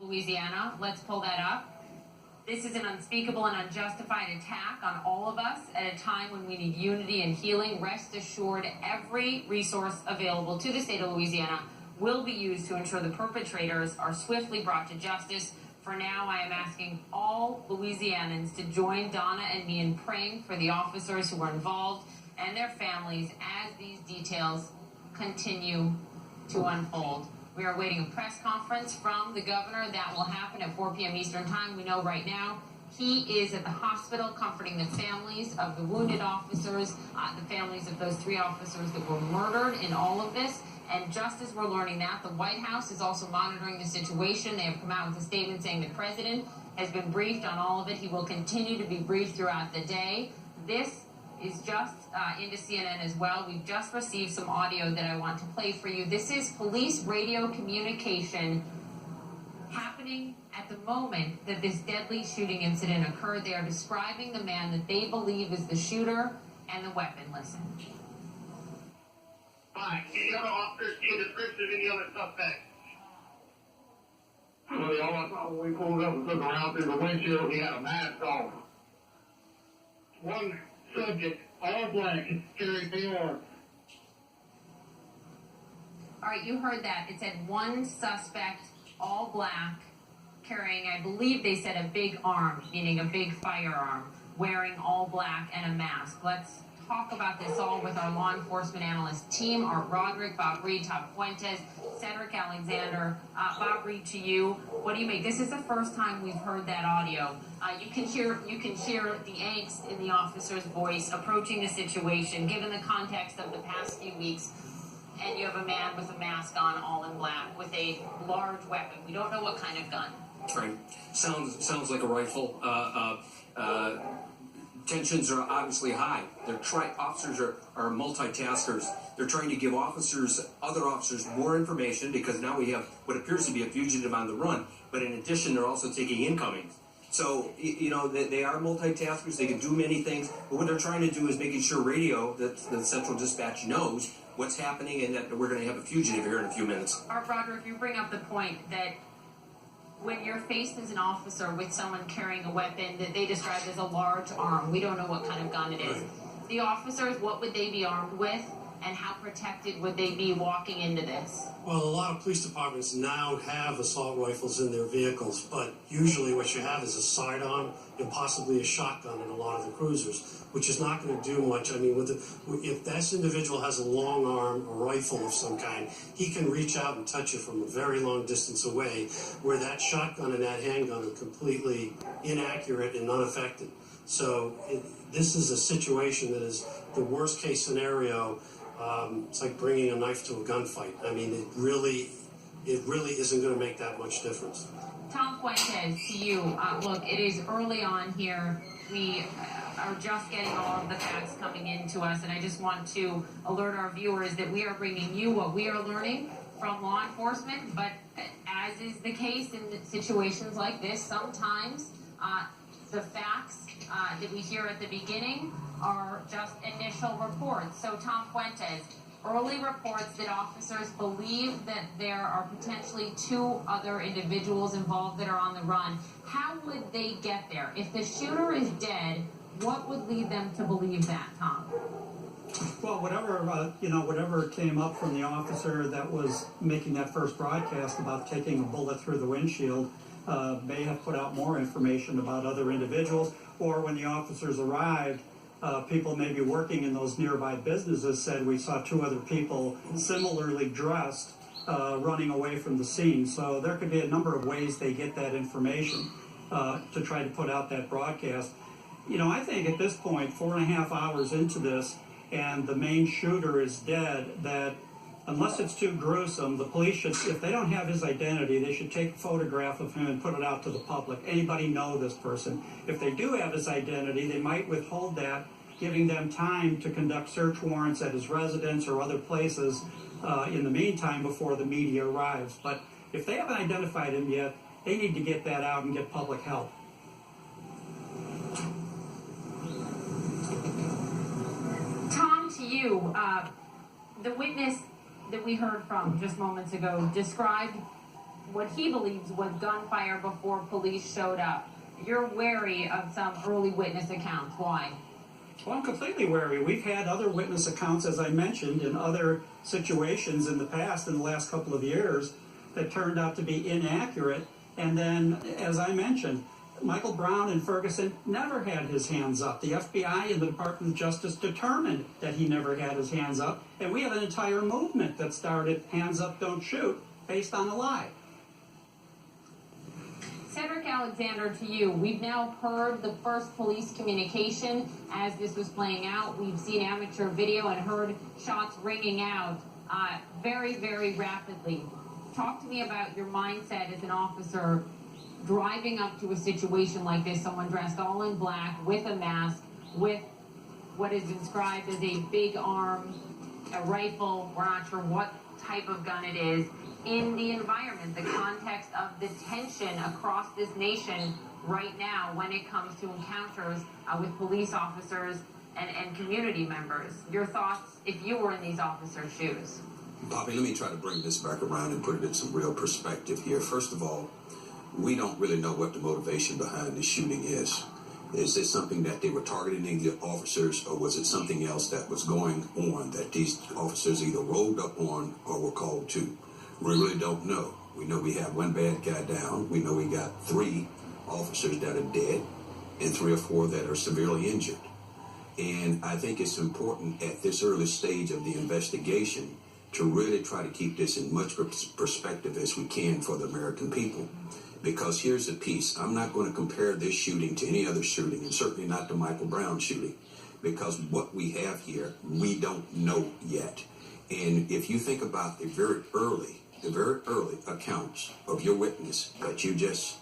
Louisiana. Let's pull that up. This is an unspeakable and unjustified attack on all of us at a time when we need unity and healing. Rest assured, every resource available to the state of Louisiana will be used to ensure the perpetrators are swiftly brought to justice. For now, I am asking all Louisianans to join Donna and me in praying for the officers who were involved and their families as these details continue to unfold. We are awaiting a press conference from the governor. That will happen at 4 p.m. Eastern Time. We know right now he is at the hospital comforting the families of the wounded officers, the families of those 3 officers that were murdered in all of this. And just as we're learning that, the White House is also monitoring the situation. They have come out with a statement saying the president has been briefed on all of it. He will continue to be briefed throughout the day. This is just into CNN as well. We've just received some audio that I want to play for you. This is police radio communication happening at the moment that this deadly shooting incident occurred. They are describing the man that they believe is the shooter and the weapon. Listen. Fine. Any other officers in description of any other suspects? Well, all I saw when we pulled up and looked around through the windshield, he had a mask on. One subject, all black, carrying AR. All right, you heard that. It said one suspect, all black, carrying, I believe they said a big arm, meaning a big firearm, wearing all black and a mask. Let's talk about this all with our law enforcement analyst team, Art Roderick, Bob Reed, Tom Fuentes, Cedric Alexander. Bob Reed, to you, what do you make? This is the first time we've heard that audio. You can hear the angst in the officer's voice approaching the situation, given the context of the past few weeks. And you have a man with a mask on, all in black, with a large weapon. We don't know what kind of gun. Right. Sounds like a rifle. Tensions are obviously high. Officers are multitaskers. They're trying to give other officers more information because now we have what appears to be a fugitive on the run. But in addition, they're also taking incomings. So, they are multitaskers. They can do many things. But what they're trying to do is making sure radio, that the Central Dispatch knows what's happening and that we're going to have a fugitive here in a few minutes. Art Roderick, you bring up the point that when you're faced as an officer with someone carrying a weapon that they described as a large arm, we don't know what kind of gun it is. Right. The officers, what would they be armed with, and how protected would they be walking into this? Well, a lot of police departments now have assault rifles in their vehicles, but usually what you have is a sidearm and possibly a shotgun in a lot of the cruisers, which is not going to do much. I mean, if this individual has a long arm, a rifle of some kind, he can reach out and touch you from a very long distance away, where that shotgun and that handgun are completely inaccurate and unaffected. So this is a situation that is the worst case scenario. It's like bringing a knife to a gunfight. I mean, it really isn't going to make that much difference. Tom Fuentes, to you. Look, it is early on here. We are just getting all of the facts coming into us, and I just want to alert our viewers that we are bringing you what we are learning from law enforcement, but as is the case in situations like this, sometimes the facts that we hear at the beginning are just initial reports. So, Tom Fuentes, early reports that officers believe that there are potentially 2 other individuals involved that are on the run. How would they get there? If the shooter is dead, what would lead them to believe that, Tom? Well, whatever came up from the officer that was making that first broadcast about taking a bullet through the windshield may have put out more information about other individuals, or when the officers arrived, people maybe working in those nearby businesses said we saw 2 other people similarly dressed running away from the scene. So there could be a number of ways they get that information to try to put out that broadcast. I think at this point, 4.5 hours into this, and the main shooter is dead, that unless it's too gruesome, the police should, if they don't have his identity, they should take a photograph of him and put it out to the public. Anybody know this person? If they do have his identity, they might withhold that, giving them time to conduct search warrants at his residence or other places in the meantime before the media arrives. But if they haven't identified him yet, they need to get that out and get public help. Tom, to you, the witness that we heard from just moments ago described what he believes was gunfire before police showed up. You're wary of some early witness accounts. Why? Well, I'm completely wary. We've had other witness accounts, as I mentioned, in other situations in the past, in the last couple of years, that turned out to be inaccurate. And then, as I mentioned, Michael Brown in Ferguson never had his hands up. The FBI and the Department of Justice determined that he never had his hands up. And we have an entire movement that started Hands Up, Don't Shoot, based on a lie. Cedric Alexander, to you, we've now heard the first police communication as this was playing out. We've seen amateur video and heard shots ringing out very, very rapidly. Talk to me about your mindset as an officer driving up to a situation like this, someone dressed all in black with a mask, with what is described as a big arm, a rifle, we're not sure what type of gun it is, in the environment, the context of the tension across this nation right now when it comes to encounters with police officers and community members. Your thoughts if you were in these officers' shoes? Poppy, let me try to bring this back around and put it in some real perspective here. First of all, we don't really know what the motivation behind this shooting is. Is this something that they were targeting the officers, or was it something else that was going on that these officers either rolled up on or were called to? We really don't know. We know we have one bad guy down. We know we got 3 officers that are dead and 3 or 4 that are severely injured. And I think it's important at this early stage of the investigation to really try to keep this in much perspective as we can for the American people. Because here's the piece. I'm not going to compare this shooting to any other shooting, and certainly not the Michael Brown shooting, because what we have here, we don't know yet. And if you think about the very early accounts of your witness that you just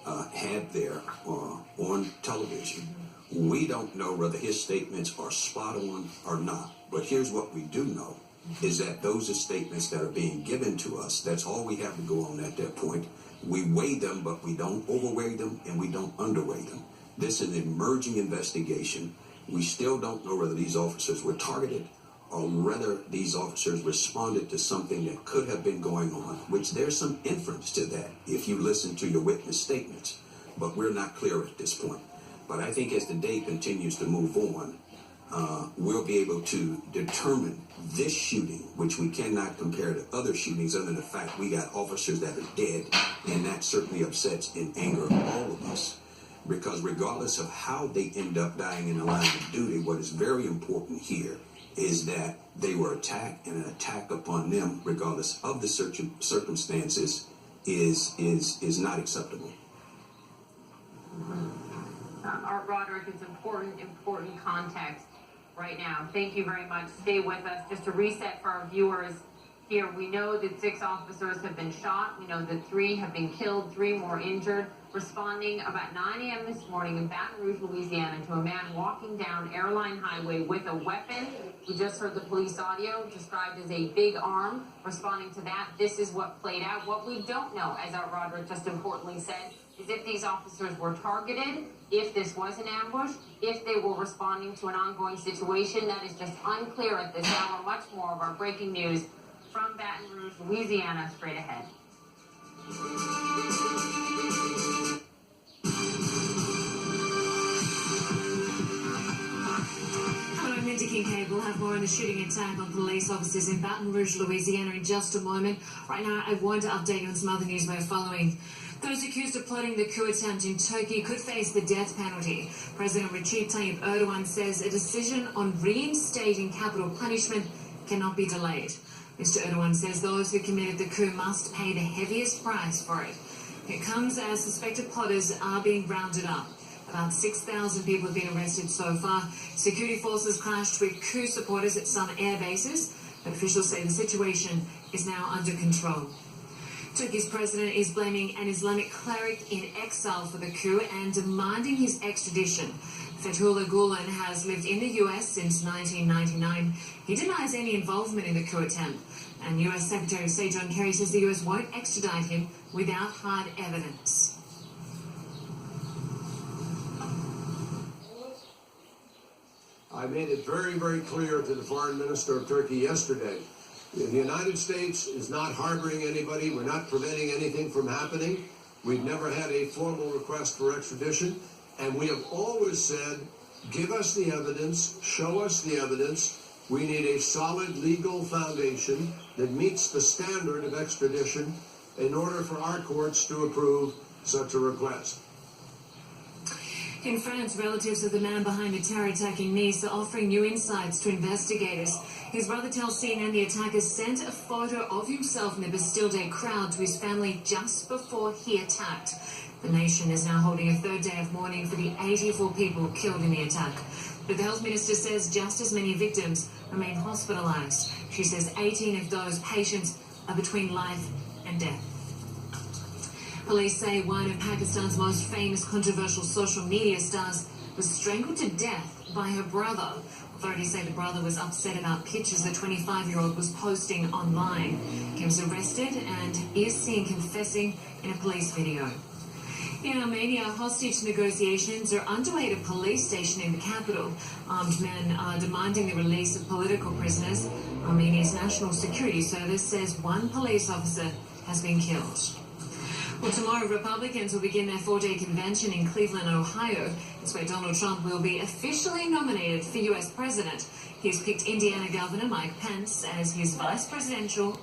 had there on television, we don't know whether his statements are spot on or not. But here's what we do know, is that those are statements that are being given to us. That's all we have to go on at that point. We weigh them, but we don't overweigh them and we don't underweigh them. This is an emerging investigation. We still don't know whether these officers were targeted or whether these officers responded to something that could have been going on, which there's some inference to that if you listen to your witness statements. But we're not clear at this point. But I think as the day continues to move on, we'll be able to determine this shooting, which we cannot compare to other shootings other than the fact we got officers that are dead, and that certainly upsets and angers all of us. Because regardless of how they end up dying in the line of duty, what is very important here is that they were attacked, and an attack upon them, regardless of the circumstances, is not acceptable. Art Roderick, it's important context right now. Thank you very much. Stay with us. Just to reset for our viewers here, we know that 6 officers have been shot. We know that 3 have been killed, 3 more injured. Responding about 9 a.m. this morning in Baton Rouge, Louisiana, to a man walking down Airline Highway with a weapon. We just heard the police audio described as a big arm. Responding to that, this is what played out. What we don't know, as Art Roderick just importantly said, is if these officers were targeted, if this was an ambush, if they were responding to an ongoing situation. That is just unclear at this hour. Much more of our breaking news from Baton Rouge, Louisiana, straight ahead. Hello, I'm Mindy Kincaid. We'll have more on the shooting attack on police officers in Baton Rouge, Louisiana in just a moment. Right now, I want to update you on some other news we're following. Those accused of plotting the coup attempt in Turkey could face the death penalty. President Recep Tayyip Erdogan says a decision on reinstating capital punishment cannot be delayed. Mr. Erdogan says those who committed the coup must pay the heaviest price for it. It comes as suspected plotters are being rounded up. About 6,000 people have been arrested so far. Security forces clashed with coup supporters at some air bases, but officials say the situation is now under control. Turkey's president is blaming an Islamic cleric in exile for the coup and demanding his extradition. Fethullah Gulen has lived in the US since 1999. He denies any involvement in the coup attempt. And US Secretary of State John Kerry says the US won't extradite him without hard evidence. I made it very, very clear to the foreign minister of Turkey yesterday The United States is not harboring anybody. We're not preventing anything from happening. We've never had a formal request for extradition. And we have always said, give us the evidence, show us the evidence. We need a solid legal foundation that meets the standard of extradition in order for our courts to approve such a request. In France, relatives of the man behind the terror attack in Nice are offering new insights to investigators. His brother tells CNN the attacker sent a photo of himself in the Bastille Day crowd to his family just before he attacked. The nation is now holding a third day of mourning for the 84 people killed in the attack. But the health minister says just as many victims remain hospitalized. She says 18 of those patients are between life and death. Police say one of Pakistan's most famous controversial social media stars was strangled to death by her brother. Authorities say the brother was upset about pictures the 25-year-old was posting online. He was arrested and is seen confessing in a police video. In Armenia, hostage negotiations are underway at a police station in the capital. Armed men are demanding the release of political prisoners. Armenia's National Security Service says one police officer has been killed. Well, tomorrow, Republicans will begin their 4-day convention in Cleveland, Ohio. It's where Donald Trump will be officially nominated for U.S. president. He's picked Indiana Governor Mike Pence as his vice presidential